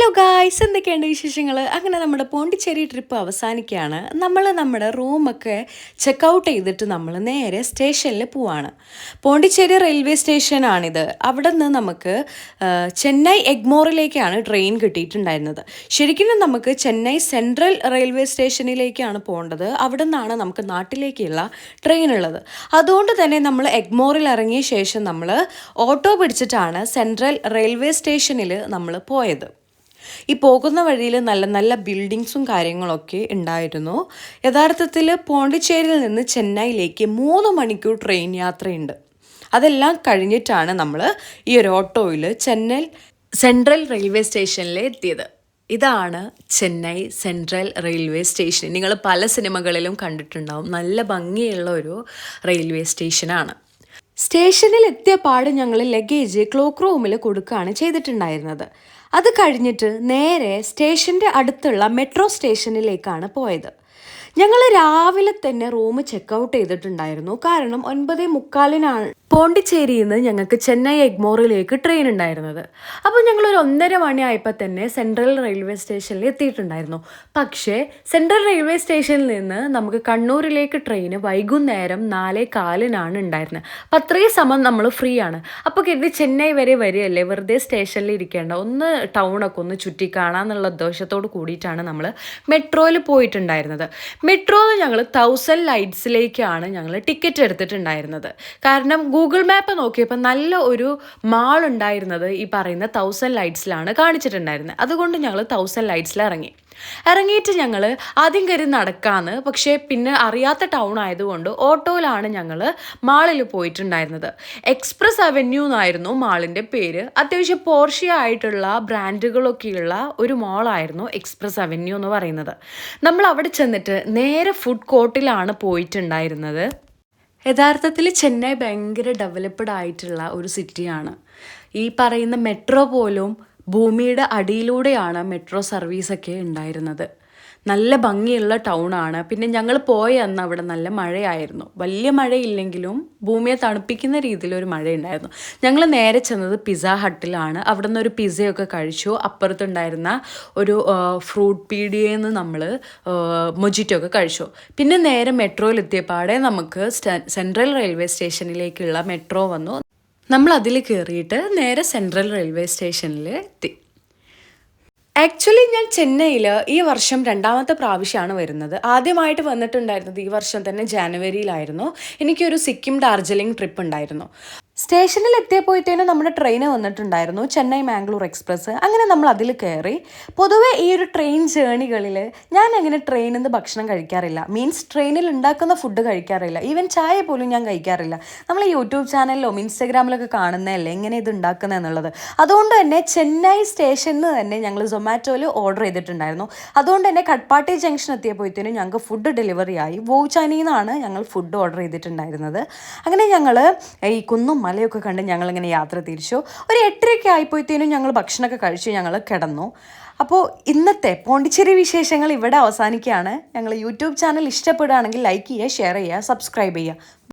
Hello guys, എന്തൊക്കെയുണ്ട് വിശേഷങ്ങൾ? അങ്ങനെ നമ്മുടെ പോണ്ടിച്ചേരി ട്രിപ്പ് അവസാനിക്കുകയാണ്. നമ്മൾ നമ്മുടെ റൂമൊക്കെ ചെക്കൗട്ട് ചെയ്തിട്ട് നമ്മൾ നേരെ സ്റ്റേഷനിൽ പോവാണ്. പോണ്ടിച്ചേരി റെയിൽവേ സ്റ്റേഷനാണിത്. അവിടെ നിന്ന് നമുക്ക് ചെന്നൈ എഗ്മോറിലേക്കാണ് ട്രെയിൻ കിട്ടിയിട്ടുണ്ടായിരുന്നത്. ശരിക്കും നമുക്ക് ചെന്നൈ സെൻട്രൽ റെയിൽവേ സ്റ്റേഷനിലേക്കാണ് പോകേണ്ടത്. അവിടെ നിന്നാണ് നമുക്ക് നാട്ടിലേക്കുള്ള ട്രെയിൻ ഉള്ളത്. അതുകൊണ്ട് തന്നെ നമ്മൾ എഗ്മോറിൽ ഇറങ്ങിയ ശേഷം നമ്മൾ ഓട്ടോ പിടിച്ചിട്ടാണ് സെൻട്രൽ റെയിൽവേ സ്റ്റേഷനിൽ നമ്മൾ പോയത്. ഈ പോകുന്ന വഴിയിൽ നല്ല നല്ല ബിൽഡിങ്സും കാര്യങ്ങളൊക്കെ ഉണ്ടായിരുന്നു. യഥാർത്ഥത്തിൽ പോണ്ടിച്ചേരിയിൽ നിന്ന് ചെന്നൈയിലേക്ക് 3 മണിക്കൂർ ട്രെയിൻ യാത്രയുണ്ട്. അതെല്ലാം കഴിഞ്ഞിട്ടാണ് നമ്മൾ ഈ ഒരു ഓട്ടോയിൽ ചെന്നൈ സെൻട്രൽ റെയിൽവേ സ്റ്റേഷനിൽ എത്തിയത്. ഇതാണ് ചെന്നൈ സെൻട്രൽ റെയിൽവേ സ്റ്റേഷൻ. നിങ്ങൾ പല സിനിമകളിലും കണ്ടിട്ടുണ്ടാവും. നല്ല ഭംഗിയുള്ള ഒരു റെയിൽവേ സ്റ്റേഷനാണ്. സ്റ്റേഷനിൽ എത്തിയ പാട് ഞങ്ങൾ ലഗേജ് ക്ലോക്ക് റൂമിൽ കൊടുക്കുകയാണ് ചെയ്തിട്ടുണ്ടായിരുന്നത്. അത് കഴിഞ്ഞിട്ട് നേരെ സ്റ്റേഷൻ്റെ അടുത്തുള്ള മെട്രോ സ്റ്റേഷനിലേക്കാണ് പോയത്. ഞങ്ങൾ രാവിലെ തന്നെ റൂം ചെക്കൗട്ട് ചെയ്തിട്ടുണ്ടായിരുന്നു. കാരണം 9:45 പോണ്ടിച്ചേരിയിൽ നിന്ന് ഞങ്ങൾക്ക് ചെന്നൈ എഗ്മോറിലേക്ക് ട്രെയിൻ ഉണ്ടായിരുന്നത്. അപ്പോൾ ഞങ്ങളൊരു 1:30 മണിയായപ്പോൾ തന്നെ സെൻട്രൽ റെയിൽവേ സ്റ്റേഷനിൽ എത്തിയിട്ടുണ്ടായിരുന്നു. പക്ഷേ സെൻട്രൽ റെയിൽവേ സ്റ്റേഷനിൽ നിന്ന് നമുക്ക് കണ്ണൂരിലേക്ക് ട്രെയിൻ വൈകുന്നേരം 4:15 ഉണ്ടായിരുന്നത്. അപ്പോൾ അത്രയും സമയം നമ്മൾ ഫ്രീ ആണ്. അപ്പോൾ കരുതി ചെന്നൈ വരെ വരികയല്ലേ, വെറുതെ സ്റ്റേഷനിൽ ഇരിക്കേണ്ട, ഒന്ന് ടൗണൊക്കെ ഒന്ന് ചുറ്റി കാണാമെന്നുള്ള ഉദ്ദേശത്തോട് കൂടിയിട്ടാണ് നമ്മൾ മെട്രോയിൽ പോയിട്ടുണ്ടായിരുന്നത്. മെട്രോയിൽ ഞങ്ങൾ 1000 ലൈറ്റ്സിലേക്കാണ് ഞങ്ങൾ ടിക്കറ്റ് എടുത്തിട്ടുണ്ടായിരുന്നത്. കാരണം ഗൂഗിൾ മാപ്പ് നോക്കിയപ്പോൾ നല്ല ഒരു മാൾ ഉണ്ടായിരുന്നത് ഈ പറയുന്ന 1000 ലൈറ്റ്സിലാണ് കാണിച്ചിട്ടുണ്ടായിരുന്നത്. അതുകൊണ്ട് ഞങ്ങൾ 1000 ലൈറ്റ്സിൽ ഇറങ്ങിയിട്ട് ഞങ്ങൾ ആദ്യം കയറി നടക്കാമെന്ന്, പക്ഷേ പിന്നെ അറിയാത്ത ടൗൺ ആയതുകൊണ്ട് ഓട്ടോയിലാണ് ഞങ്ങൾ മാളിൽ പോയിട്ടുണ്ടായിരുന്നത്. എക്സ്പ്രസ് അവന്യൂ എന്നായിരുന്നു മാളിൻ്റെ പേര്. അത്യാവശ്യം പോർഷ്യയായിട്ടുള്ള ബ്രാൻഡുകളൊക്കെയുള്ള ഒരു മാളായിരുന്നു എക്സ്പ്രസ് അവന്യൂ എന്ന് പറയുന്നത്. നമ്മൾ അവിടെ ചെന്നിട്ട് നേരെ ഫുഡ് കോർട്ടിലാണ് പോയിട്ടുണ്ടായിരുന്നത്. യഥാർത്ഥത്തിൽ ചെന്നൈ ഭയങ്കര ഡെവലപ്ഡ് ആയിട്ടുള്ള ഒരു സിറ്റിയാണ്. ഈ പറയുന്ന മെട്രോ പോലും ഭൂമിയുടെ അടിയിലൂടെയാണ് മെട്രോ സർവീസൊക്കെ ഉണ്ടായിരുന്നത്. നല്ല ഭംഗിയുള്ള ടൗണാണ്. പിന്നെ ഞങ്ങൾ പോയ അന്ന് അവിടെ നല്ല മഴയായിരുന്നു. വലിയ മഴയില്ലെങ്കിലും ഭൂമിയെ തണുപ്പിക്കുന്ന രീതിയിലൊരു മഴയുണ്ടായിരുന്നു. ഞങ്ങൾ നേരെ ചെന്നത് പിസ്സ ഹട്ടിലാണ്. അവിടെ നിന്ന് ഒരു പിസ്സയൊക്കെ കഴിച്ചു. അപ്പുറത്തുണ്ടായിരുന്ന ഒരു ഫ്രൂട്ട് പീഡിയയിൽ നിന്ന് നമ്മൾ മൊജിറ്റോ ഒക്കെ കഴിച്ചു. പിന്നെ നേരെ മെട്രോയിലെത്തിയപ്പാടെ നമുക്ക് സെൻട്രൽ റെയിൽവേ സ്റ്റേഷനിലേക്കുള്ള മെട്രോ വന്നു. നമ്മൾ അതിൽ കയറിയിട്ട് നേരെ സെൻട്രൽ റെയിൽവേ സ്റ്റേഷനിൽ എത്തി. ആക്ച്വലി ഞാൻ ചെന്നൈയിൽ ഈ വർഷം 2ാമത്തെ പ്രാവശ്യമാണ് വരുന്നത്. ആദ്യമായിട്ട് വന്നിട്ടുണ്ടായിരുന്നത് ഈ വർഷം തന്നെ ജാനുവരിയിലായിരുന്നു. എനിക്കൊരു സിക്കിം ഡാർജിലിംഗ് ട്രിപ്പ് ഉണ്ടായിരുന്നു. സ്റ്റേഷനിൽ എത്തിയപ്പോഴത്തേനും നമ്മുടെ ട്രെയിൻ വന്നിട്ടുണ്ടായിരുന്നു, ചെന്നൈ മാംഗ്ലൂർ എക്സ്പ്രസ്. അങ്ങനെ നമ്മൾ അതിൽ കയറി. പൊതുവെ ഈ ഒരു ട്രെയിൻ ജേണികളിൽ ഞാൻ അങ്ങനെ ട്രെയിനിൽ നിന്ന് ഭക്ഷണം കഴിക്കാറില്ല. മീൻസ് ട്രെയിനിൽ ഉണ്ടാക്കുന്ന ഫുഡ് കഴിക്കാറില്ല. ഈവൻ ചായ പോലും ഞാൻ കഴിക്കാറില്ല. നമ്മൾ യൂട്യൂബ് ചാനലിലും ഇൻസ്റ്റഗ്രാമിലൊക്കെ കാണുന്നതല്ലേ എങ്ങനെ ഇത് ഉണ്ടാക്കുന്നത് എന്നുള്ളത്. അതുകൊണ്ട് തന്നെ ചെന്നൈ സ്റ്റേഷനിൽ തന്നെ ഞങ്ങൾ സൊമാറ്റോയിൽ ഓർഡർ ചെയ്തിട്ടുണ്ടായിരുന്നു. അതുകൊണ്ട് തന്നെ കട്ട്പാട്ടി ജംഗ്ഷൻ എത്തിയപ്പോഴത്തേനും ഞങ്ങൾക്ക് ഫുഡ് ഡെലിവറി ആയി. വോച്ചാനിയിൽ നിന്നാണ് ഞങ്ങൾ ഫുഡ് ഓർഡർ ചെയ്തിട്ടുണ്ടായിരുന്നത്. അങ്ങനെ ഞങ്ങൾ ഈ കുന്നും മലയൊക്കെ കണ്ട് ഞങ്ങളിങ്ങനെ യാത്ര തിരിച്ചു. ഒരു 8:30 ആയിപ്പോഴത്തേനും ഞങ്ങൾ ഭക്ഷണമൊക്കെ കഴിച്ചു ഞങ്ങൾ കിടന്നു. അപ്പോൾ ഇന്നത്തെ പോണ്ടിച്ചേരി വിശേഷങ്ങൾ ഇവിടെ അവസാനിക്കുകയാണ്. ഞങ്ങൾ യൂട്യൂബ് ചാനൽ ഇഷ്ടപ്പെടുകയാണെങ്കിൽ ലൈക്ക് ചെയ്യുക, ഷെയർ ചെയ്യുക, സബ്സ്ക്രൈബ് ചെയ്യുക.